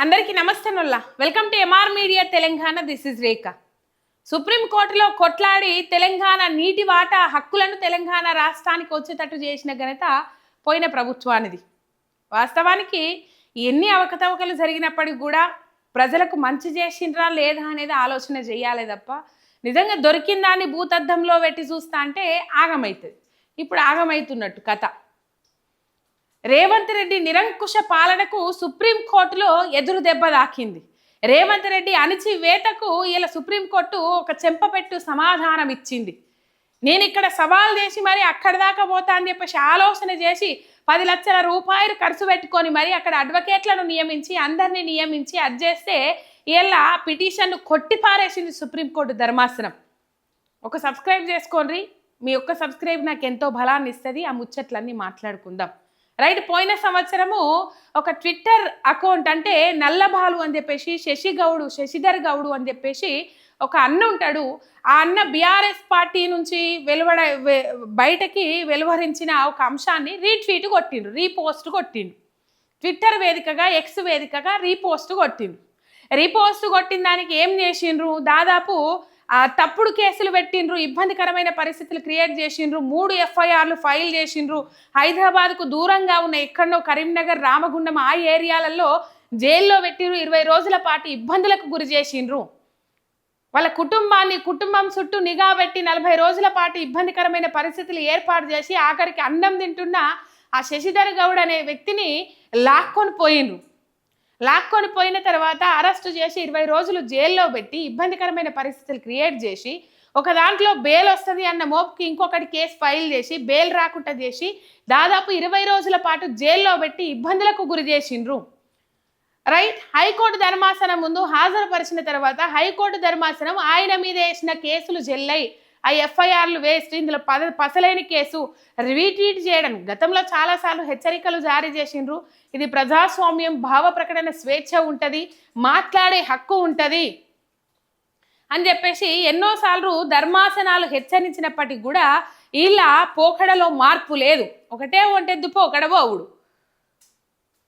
అందరికీ నమస్తే నొల్లా welcome to MR media Telangana. This is Rekha. సుప్రీంకోర్టులో కొట్లాడి తెలంగాణ నీటి వాటా హక్కులను తెలంగాణ రాష్ట్రానికి వచ్చేటట్టు చేసిన ఘనత పోయిన ప్రభుత్వానిది. వాస్తవానికి ఎన్ని అవకతవకలు జరిగినప్పటికీ కూడా ప్రజలకు మంచి చేసిండ్రా లేదా అనేది ఆలోచన చేయాలి తప్ప నిజంగా దొరికిన దాన్ని భూతద్దంలో పెట్టి చూస్తా అంటే ఆగమవుతుంది. ఇప్పుడు ఆగమవుతున్నట్టు కథ. రేవంత్ రెడ్డి నిరంకుశ పాలనకు సుప్రీంకోర్టులో ఎదురు దెబ్బ దాకింది. రేవంత్ రెడ్డి అణిచివేతకు ఇలా సుప్రీంకోర్టు ఒక చెంపపెట్టు సమాధానం ఇచ్చింది. నేను ఇక్కడ సవాల్ చేసి మరి అక్కడి దాకా పోతా అని చెప్పేసి ఆలోచన చేసి 10 లక్షల రూపాయలు ఖర్చు పెట్టుకొని మరి అక్కడ అడ్వకేట్లను నియమించి అందరినీ నియమించి అది చేస్తే ఇలా పిటిషన్ను కొట్టిపారేసింది సుప్రీంకోర్టు ధర్మాసనం. ఒక సబ్స్క్రైబ్ చేసుకోండి. మీ ఒక్క సబ్స్క్రైబ్ నాకు ఎంతో బలాన్ని ఇస్తుంది. ఆ ముచ్చట్లన్నీ మాట్లాడుకుందాం. రైట్. పోయిన సంవత్సరము ఒక ట్విట్టర్ అకౌంట్ అంటే నల్లబాలు అని చెప్పేసి శశిధర్ గౌడు అని చెప్పేసి ఒక అన్న ఉంటాడు. ఆ అన్న బీఆర్ఎస్ పార్టీ నుంచి బయటకి వెలువరించిన ఒక అంశాన్ని రీపోస్ట్ కొట్టిండు. ట్విట్టర్ వేదికగా ఎక్స్ వేదికగా రీపోస్ట్ కొట్టిన దానికి ఏం చేసిండ్రు, దాదాపు తప్పుడు కేసులు పెట్టిండ్రు, ఇబ్బందికరమైన పరిస్థితులు క్రియేట్ చేసిండ్రు, 3 FIRలు ఫైల్ చేసిండ్రు. హైదరాబాద్కు దూరంగా ఉన్న ఎక్కడో కరీంనగర్, రామగుండం ఆ ఏరియాలలో జైల్లో పెట్టిండ్రు. 20 రోజుల పాటు ఇబ్బందులకు గురి చేసిండ్రు. వాళ్ళ కుటుంబం చుట్టూ నిఘా పెట్టి 40 రోజుల పాటు ఇబ్బందికరమైన పరిస్థితులు ఏర్పాటు చేసి ఆఖరికి అన్నం తింటున్న ఆ శశిధర్ గౌడ్ అనే వ్యక్తిని లాక్కొని పోయిన తర్వాత అరెస్టు చేసి 20 రోజులు జైల్లో పెట్టి ఇబ్బందికరమైన పరిస్థితులు క్రియేట్ చేసి ఒక దాంట్లో బెయిల్ వస్తుంది అన్న మోపుకి ఇంకొకటి కేసు ఫైల్ చేసి బెయిల్ రాకుండా చేసి దాదాపు 20 రోజుల పాటు జైల్లో పెట్టి ఇబ్బందులకు గురి చేసిండ్రు. రైట్. హైకోర్టు ధర్మాసనం ముందు హాజరుపరిచిన తర్వాత హైకోర్టు ధర్మాసనం ఆయన మీద వేసిన కేసులు చెల్లై ఆ FIRలు వేస్ట్, ఇందులో పసలేని కేసు రీట్వీట్ చేయడం, గతంలో చాలాసార్లు హెచ్చరికలు జారీ చేసిండ్రు. ఇది ప్రజాస్వామ్యం, భావ ప్రకటన స్వేచ్ఛ ఉంటుంది, మాట్లాడే హక్కు ఉంటుంది అని చెప్పేసి ఎన్నోసార్లు ధర్మాసనాలు హెచ్చరించినప్పటికీ కూడా వీళ్ళ పోకడలో మార్పు లేదు. ఒకటే ఒంటెద్దు పోకడబోవుడు.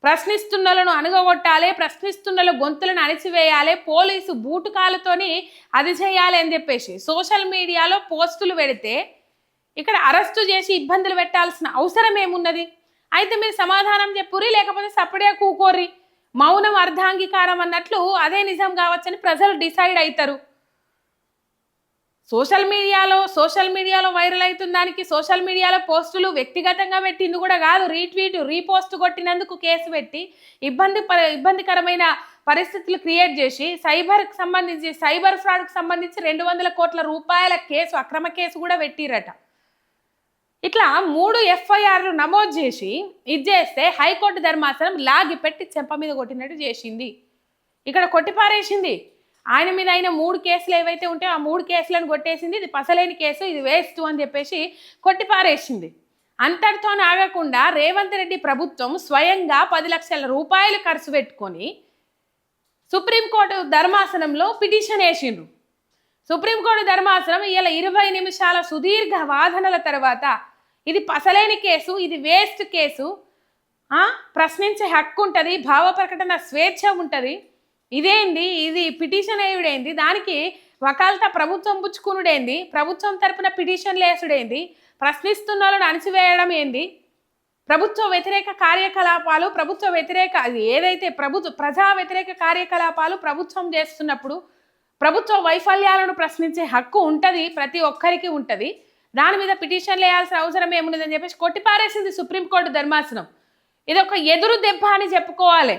ప్రశ్నిస్తున్నలను అణగగొట్టాలి, ప్రశ్నిస్తున్నల గొంతులను అణిచివేయాలి, పోలీసు బూటుకాలతోని అది చేయాలి అని చెప్పేసి సోషల్ మీడియాలో పోస్టులు పెడితే ఇక్కడ అరెస్టు చేసి ఇబ్బందులు పెట్టాల్సిన అవసరం ఏమున్నది? అయితే మీరు సమాధానం చెప్పుర్రి, లేకపోతే సపడే కూకోర్రి. మౌనం అర్ధాంగీకారం అన్నట్లు అదే నిజం కావచ్చని ప్రజలు డిసైడ్ అవుతారు. సోషల్ మీడియాలో వైరల్ అవుతున్న దానికి సోషల్ మీడియాలో పోస్టులు వ్యక్తిగతంగా పెట్టింది కూడా కాదు, రీపోస్ట్ కొట్టినందుకు కేసు పెట్టి ఇబ్బందికరమైన పరిస్థితులు క్రియేట్ చేసి సైబర్ ఫ్రాడ్కు సంబంధించి 200 కోట్ల రూపాయల కేసు, అక్రమ కేసు కూడా పెట్టిరట. ఇట్లా 3 FIRలు నమోదు చేసి ఇది చేస్తే హైకోర్టు ధర్మాసనం లాగి పెట్టి చెంప మీద కొట్టినట్టు చేసింది. ఇక్కడ కొట్టిపారేసింది. ఆయన మీద అయిన 3 కేసులు ఏవైతే ఉంటాయో ఆ 3 కేసులను కొట్టేసింది. ఇది పసలేని కేసు, ఇది వేస్ట్ అని చెప్పేసి కొట్టిపారేసింది. అంతటితో ఆగకుండా రేవంత్ రెడ్డి ప్రభుత్వం స్వయంగా 10 లక్షల రూపాయలు ఖర్చు పెట్టుకొని సుప్రీంకోర్టు ధర్మాసనంలో పిటిషన్ వేసిండ్రు. సుప్రీంకోర్టు ధర్మాసనం ఇలా 20 నిమిషాల సుదీర్ఘ వాదనల తర్వాత ఇది పసలేని కేసు, ఇది వేస్ట్ కేసు, ప్రశ్నించే హక్కు ఉంటుంది, భావ ప్రకటన స్వేచ్ఛ ఉంటుంది, ఇదేంది, ఇది పిటిషన్ వేయుడేంది, దానికి వకాల్తా ప్రభుత్వం పుచ్చుకునుడేంది, ప్రభుత్వం తరపున పిటిషన్లు వేసుడేంది, ప్రశ్నిస్తున్న వాళ్ళని అణిచివేయడం ఏంది, ప్రభుత్వ వ్యతిరేక కార్యకలాపాలు ప్రజా వ్యతిరేక కార్యకలాపాలు ప్రభుత్వం చేస్తున్నప్పుడు ప్రభుత్వ వైఫల్యాలను ప్రశ్నించే హక్కు ఉంటుంది, ప్రతి ఒక్కరికి ఉంటుంది. దాని మీద పిటిషన్లు వేయాల్సిన అవసరం ఏమున్నదని చెప్పేసి కొట్టిపారేసింది సుప్రీంకోర్టు ధర్మాసనం. ఇది ఒక ఎదురు దెబ్బ అని చెప్పుకోవాలి.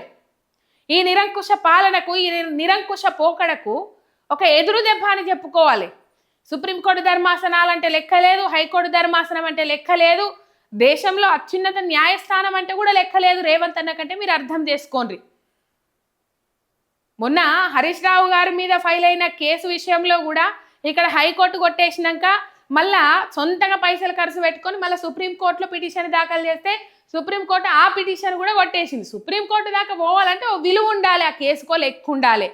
ఈ నిరంకుశ పాలనకు, ఈ నిరంకుశ పోకడకు ఒక ఎదురు దెబ్బ అని చెప్పుకోవాలి. సుప్రీంకోర్టు ధర్మాసనాలు అంటే లెక్కలేదు, హైకోర్టు ధర్మాసనం అంటే లెక్కలేదు, దేశంలో అత్యున్నత న్యాయస్థానం అంటే కూడా లెక్కలేదు రేవంత్ అన్న కంటే మీరు అర్థం చేసుకోండి. మొన్న హరీష్ రావు గారి మీద ఫైల్ అయిన కేసు విషయంలో కూడా ఇక్కడ హైకోర్టు కొట్టేసినాక మళ్ళా సొంతంగా పైసలు ఖర్చు పెట్టుకొని మళ్ళీ సుప్రీంకోర్టులో పిటిషన్ దాఖలు చేస్తే సుప్రీంకోర్టు ఆ పిటిషన్ కూడా కొట్టేసింది. సుప్రీంకోర్టు దాకా పోవాలంటే ఓ విలువ ఉండాలి, ఆ కేసుకో లెక్క ఉండాలి,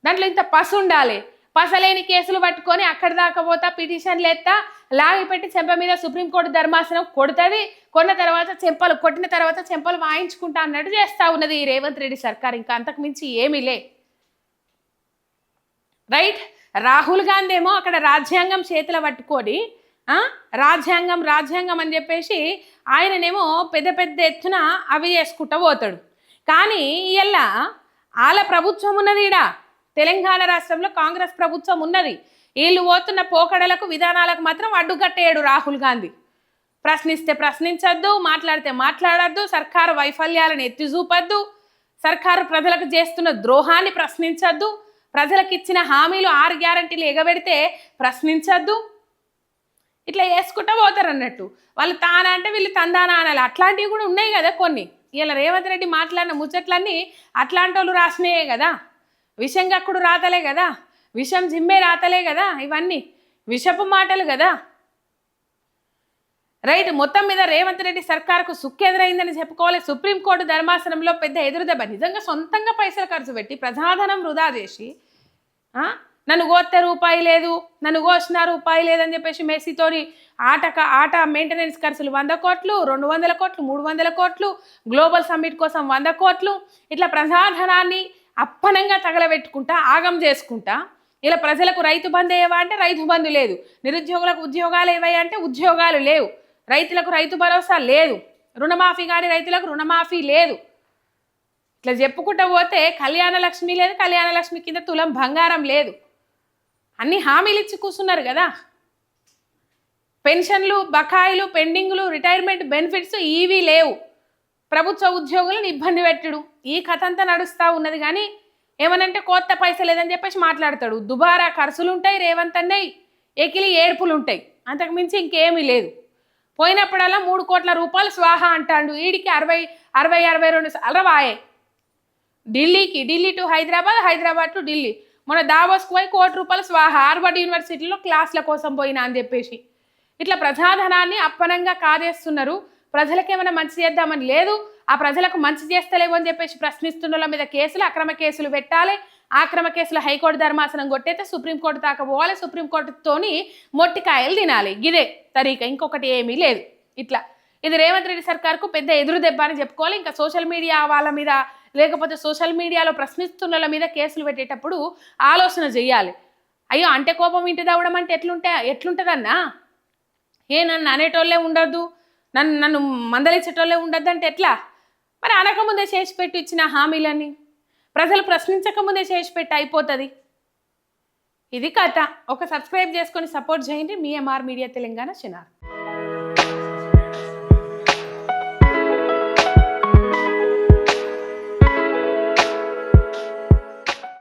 దాంట్లో ఇంత పసు ఉండాలి. పసలేని కేసులు పట్టుకొని అక్కడి దాకా పోతా పిటిషన్లు ఎత్తా లాగి పెట్టి చెంప మీద సుప్రీంకోర్టు ధర్మాసనం కొడుతుంది, కొట్టిన తర్వాత చెంపలు వాయించుకుంటా అన్నట్టు చేస్తా ఉన్నది ఈ రేవంత్ రెడ్డి సర్కార్. ఇంకా అంతకు మించి ఏమీ లే. రైట్. రాహుల్ గాంధీ ఏమో అక్కడ రాజ్యాంగం చేతుల పట్టుకొని రాజ్యాంగం అని చెప్పేసి ఆయననేమో పెద్ద ఎత్తున అవి చేసుకుంటూ పోతాడు. కానీ ఇలా వాళ్ళ ప్రభుత్వం ఉన్నది, ఈడ తెలంగాణ రాష్ట్రంలో కాంగ్రెస్ ప్రభుత్వం ఉన్నది. వీళ్ళు పోతున్న పోకడలకు విధానాలకు మాత్రం అడ్డుకట్టేయడు రాహుల్ గాంధీ. ప్రశ్నిస్తే ప్రశ్నించద్దు, మాట్లాడితే మాట్లాడద్దు, సర్కారు వైఫల్యాలను ఎత్తి చూపద్దు, సర్కారు ప్రజలకు చేస్తున్న ద్రోహాన్ని ప్రశ్నించద్దు, ప్రజలకు ఇచ్చిన హామీలు 6 గ్యారంటీలు ఎగబెడితే ప్రశ్నించద్దు. ఇట్లా వేసుకుంటూ పోతారు అన్నట్టు. వాళ్ళు తానా అంటే వీళ్ళు తందానా అనాలి. అట్లాంటివి కూడా ఉన్నాయి కదా కొన్ని. ఇలా రేవంత్ రెడ్డి మాట్లాడిన ముచ్చట్లన్నీ అట్లాంటి వాళ్ళు రాసినాయే కదా. విషం కక్కుడు రాతలే కదా, విషం జిమ్మే రాతలే కదా, ఇవన్నీ విషపు మాటలు కదా. రైట్. మొత్తం మీద రేవంత్ రెడ్డి సర్కారుకు సుక్కెదురైందని చెప్పుకోవాలి. సుప్రీంకోర్టు ధర్మాసనంలో పెద్ద ఎదురుదెబ్బ. నిజంగా సొంతంగా పైసలు ఖర్చు పెట్టి ప్రజాధనం వృధా చేసి నన్ను కోస్తే రూపాయి లేదు, నన్ను కోసిన రూపాయి లేదని చెప్పేసి మెస్సీతోని ఆట మెయింటెనెన్స్ ఖర్చులు 100 కోట్లు, 200 కోట్లు, 300 కోట్లు, గ్లోబల్ సమ్మిట్ కోసం 100 కోట్లు, ఇట్లా ప్రజాధనాన్ని అప్పనంగా తగలబెట్టుకుంటా ఆగం చేసుకుంటా ఇలా ప్రజలకు రైతు బంధు ఏవా అంటే రైతు బంధు లేదు, నిరుద్యోగులకు ఉద్యోగాలు ఏవయ్యా అంటే ఉద్యోగాలు లేవు, రైతులకు రైతు భరోసా లేదు, రుణమాఫీ కానీ రైతులకు రుణమాఫీ లేదు. ఇట్లా చెప్పుకుంటూ పోతే కళ్యాణ లక్ష్మి లేదు, కళ్యాణ లక్ష్మి కింద తులం బంగారం లేదు. అన్ని హామీలు ఇచ్చి కూర్చున్నారు కదా. పెన్షన్లు, బకాయిలు, పెండింగ్లు, రిటైర్మెంట్ బెనిఫిట్స్ ఇవి లేవు. ప్రభుత్వ ఉద్యోగులను ఇబ్బంది పెట్టడు. ఈ కథ అంతా నడుస్తూ ఉన్నది. కానీ ఏమనంటే కొత్త పైసలు లేదని చెప్పేసి మాట్లాడతాడు. దుబారా ఖర్చులు ఉంటాయి, రేవంత్ అన్నయ్య ఎకిలి ఏడుపులు ఉంటాయి, అంతకు మించి ఇంకేమీ లేదు. పోయినప్పుడల్లా 3 కోట్ల రూపాయలు స్వాహా అంటాడు. వీడికి 62 సార్లు వాయే. Delhi to Hyderabad, Hyderabad to Delhi. మన దావోస్కు పోయి 1 కోటి రూపాయలు స్వాహా హార్వర్డ్ యూనివర్సిటీలో క్లాసుల కోసం పోయినా అని చెప్పేసి ఇట్లా ప్రజాధనాన్ని అప్పనంగా కాజేస్తున్నారు. ప్రజలకు ఏమైనా మంచి చేద్దామని లేదు, ఆ ప్రజలకు మంచి చేస్తలేవు అని చెప్పేసి ప్రశ్నిస్తున్న వాళ్ళ మీద కేసులు, అక్రమ కేసులు పెట్టాలి. అక్రమ కేసులు హైకోర్టు ధర్మాసనం కొట్టయితే సుప్రీంకోర్టు దాకా పోవాలి, సుప్రీంకోర్టుతోని మొట్టికాయలు తినాలి. గిదే తరీక, ఇంకొకటి ఏమీ లేదు. ఇట్లా ఇది రేవంత్ రెడ్డి సర్కార్కు పెద్ద ఎదురు దెబ్బ అని చెప్పుకోవాలి. ఇంకా సోషల్ మీడియా వాళ్ళ మీద లేకపోతే సోషల్ మీడియాలో ప్రశ్నిస్తున్న మీద కేసులు పెట్టేటప్పుడు ఆలోచన చెయ్యాలి. అయ్యో అంటే కోపం ఇంటి దవ్వడం అంటే ఎట్లుంటుందన్నా? నన్ను అనేటోళ్ళే ఉండొద్దు, నన్ను మందలించేటోళ్ళే ఉండొద్దు అంటే ఎట్లా? మరి అనకముందే చేసి పెట్టి ఇచ్చిన హామీలని ప్రజలు ప్రశ్నించకముందే చేసి పెట్టి అయిపోతుంది. ఇది కథ. ఒక సబ్స్క్రైబ్ చేసుకొని సపోర్ట్ చేయండి. మీ ఎంఆర్ మీడియా తెలంగాణ చిన్నారు.